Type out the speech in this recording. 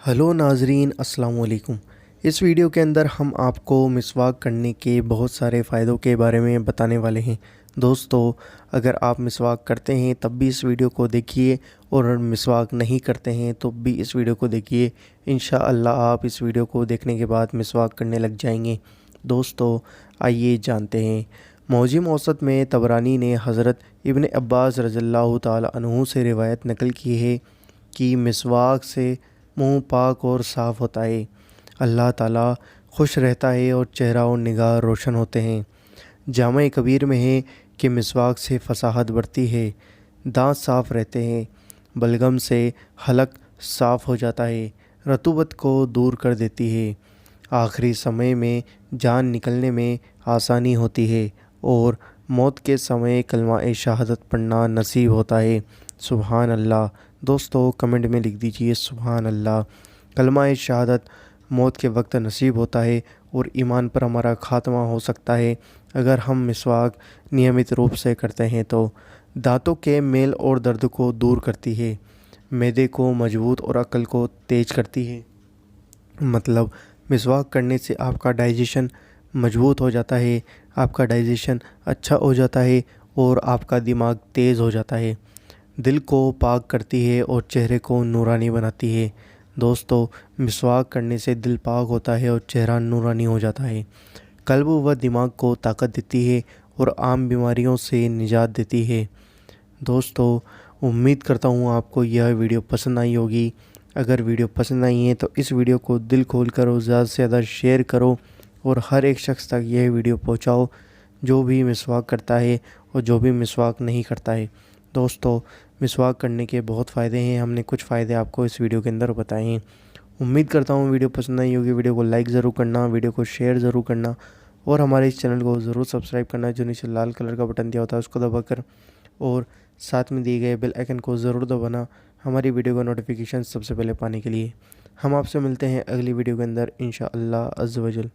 Hello नाज़रीन, अस्सलाम वालेकुम। इस वीडियो के अंदर हम आपको मिसवाक करने के बहुत सारे फ़ायदों के बारे में बताने वाले हैं। दोस्तों, अगर आप मिसवाक करते हैं तब भी इस वीडियो को देखिए, और मिसवाक नहीं करते हैं तो भी इस वीडियो को देखिए। इंशाअल्लाह आप इस वीडियो को देखने के बाद मिसवाक करने लग जाएंगे। दोस्तों, आइए जानते हैं। मौजिम औसत में तबरानी ने हज़रत इब्न अब्बास रज़ियल्लाहु ताला अन्हु से रिवायत नकल की है कि मिसवाक से मुंह पाक और साफ़ होता है, अल्लाह ताला खुश रहता है और चेहरा और निगाह रोशन होते हैं। जामे कबीर में है कि मिसवाक से फसाहत बढ़ती है, दांत साफ़ रहते हैं, बलगम से हलक साफ़ हो जाता है, रतूबत को दूर कर देती है, आखिरी समय में जान निकलने में आसानी होती है और मौत के समय कलमा शहादत पढ़ना नसीब होता है। सुभान अल्लाह। दोस्तों, कमेंट में लिख दीजिए सुभान अल्लाह। कलमा शहादत मौत के वक्त नसीब होता है और ईमान पर हमारा ख़ात्मा हो सकता है अगर हम मिसवाक नियमित रूप से करते हैं। तो दांतों के मेल और दर्द को दूर करती है, मैदे को मजबूत और अक्ल को तेज करती है। मतलब मिसवाक करने से आपका डाइजेशन मजबूत हो जाता है, आपका डाइजेशन अच्छा हो जाता है और आपका दिमाग तेज़ हो जाता है। दिल को पाक करती है और चेहरे को नूरानी बनाती है। दोस्तों, मिसवाक करने से दिल पाक होता है और चेहरा नूरानी हो जाता है। कल्ब व दिमाग को ताकत देती है और आम बीमारियों से निजात देती है। दोस्तों, उम्मीद करता हूँ आपको यह वीडियो पसंद आई होगी। अगर वीडियो पसंद आई है तो इस वीडियो को दिल खोल कर और ज़्यादा से ज़्यादा शेयर करो और हर एक शख्स तक यह वीडियो पहुँचाओ जो भी मिसवाक करता है और जो भी मिसवाक नहीं करता है। दोस्तों, मिसवाक करने के बहुत फ़ायदे हैं, हमने कुछ फ़ायदे आपको इस वीडियो के अंदर बताए हैं। उम्मीद करता हूँ वीडियो पसंद आई होगी। वीडियो को लाइक ज़रूर करना, वीडियो को शेयर ज़रूर करना और हमारे इस चैनल को ज़रूर सब्सक्राइब करना, जो नीचे लाल कलर का बटन दिया होता है उसको दबाकर, और साथ में दिए गए बेल आइकन को ज़रूर दबाना हमारी वीडियो का नोटिफिकेशन सबसे पहले पाने के लिए। हम आपसे मिलते हैं अगली वीडियो के अंदर इंशाअल्लाह अज़्ज़ व जल।